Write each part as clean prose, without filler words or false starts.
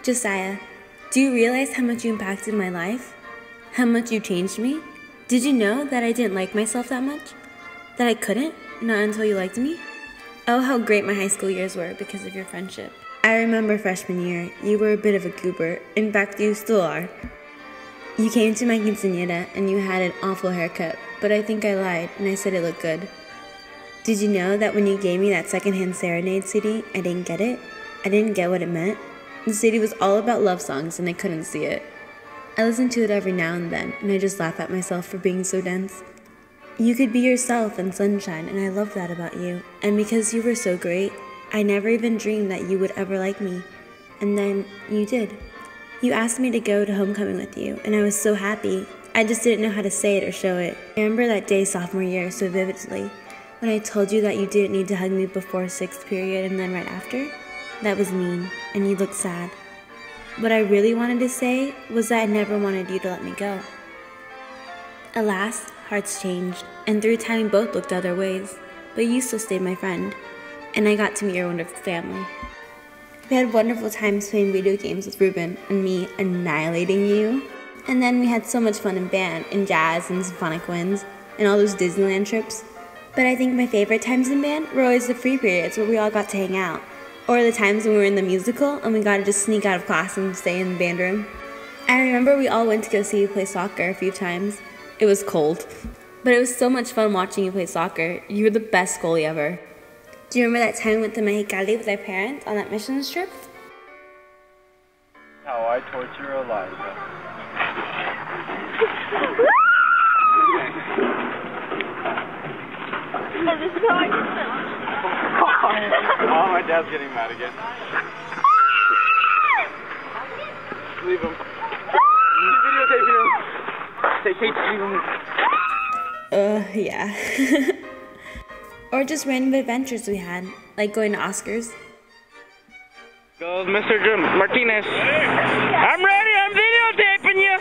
Josiah, do you realize how much you impacted my life? How much you changed me? Did you know that I didn't like myself that much? That I couldn't? Not until you liked me? Oh, how great my high school years were because of your friendship. I remember freshman year, you were a bit of a goober. In fact, you still are. You came to my quinceañera and you had an awful haircut, but I think I lied and I said it looked good. Did you know that when you gave me that secondhand serenade CD, I didn't get it? I didn't get what it meant. The CD was all about love songs and I couldn't see it. I listen to it every now and then and I just laugh at myself for being so dense. You could be yourself and sunshine, and I love that about you. And because you were so great, I never even dreamed that you would ever like me. And then you did. You asked me to go to homecoming with you, and I was so happy. I just didn't know how to say it or show it. I remember that day sophomore year so vividly, when I told you that you didn't need to hug me before 6th period and then right after. That was mean, and you looked sad. What I really wanted to say was that I never wanted you to let me go. Alas, hearts changed, and through time we both looked other ways, but you still stayed my friend, and I got to meet your wonderful family. We had wonderful times playing video games with Ruben and me annihilating you, and then we had so much fun in band, in jazz and symphonic winds, and all those Disneyland trips. But I think my favorite times in band were always the free periods where we all got to hang out, or the times when we were in the musical and we got to just sneak out of class and stay in the band room. I remember we all went to go see you play soccer a few times. It was cold, but it was so much fun watching you play soccer. You were the best goalie ever. Do you remember that time we went to Mexicali with our parents on that missions trip? How I torture Eliza. Oh, my dad's getting mad again. Leave him. Videotaping him. Yeah. Or just random adventures we had, like going to Oscars. Goes Mr. Martinez. Hey. I'm ready, I'm videotaping you.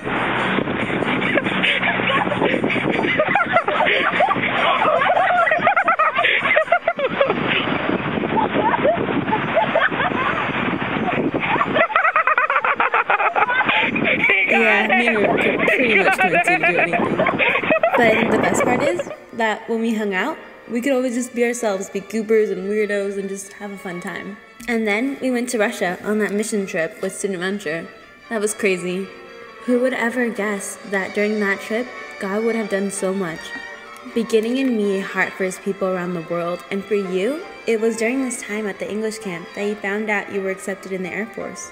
Yeah, me and we were pretty much couldn't seem to do anything. But I think the best part is that when we hung out, we could always just be ourselves, be goobers and weirdos and just have a fun time. And then we went to Russia on that mission trip with Student Venture. That was crazy. Who would ever guess that during that trip, God would have done so much? Beginning in me a heart for his people around the world, and for you, it was during this time at the English camp that you found out you were accepted in the Air Force.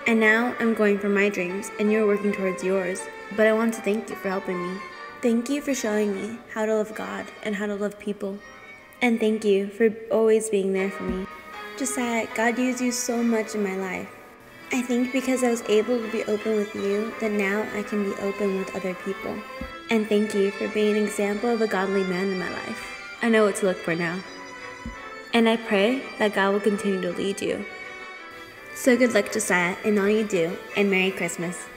And now I'm going for my dreams, and you're working towards yours. But I want to thank you for helping me. Thank you for showing me how to love God and how to love people. And thank you for always being there for me. Josiah, God used you so much in my life. I think because I was able to be open with you, that now I can be open with other people. And thank you for being an example of a godly man in my life. I know what to look for now. And I pray that God will continue to lead you. So good luck, Josiah, in all you do, and Merry Christmas.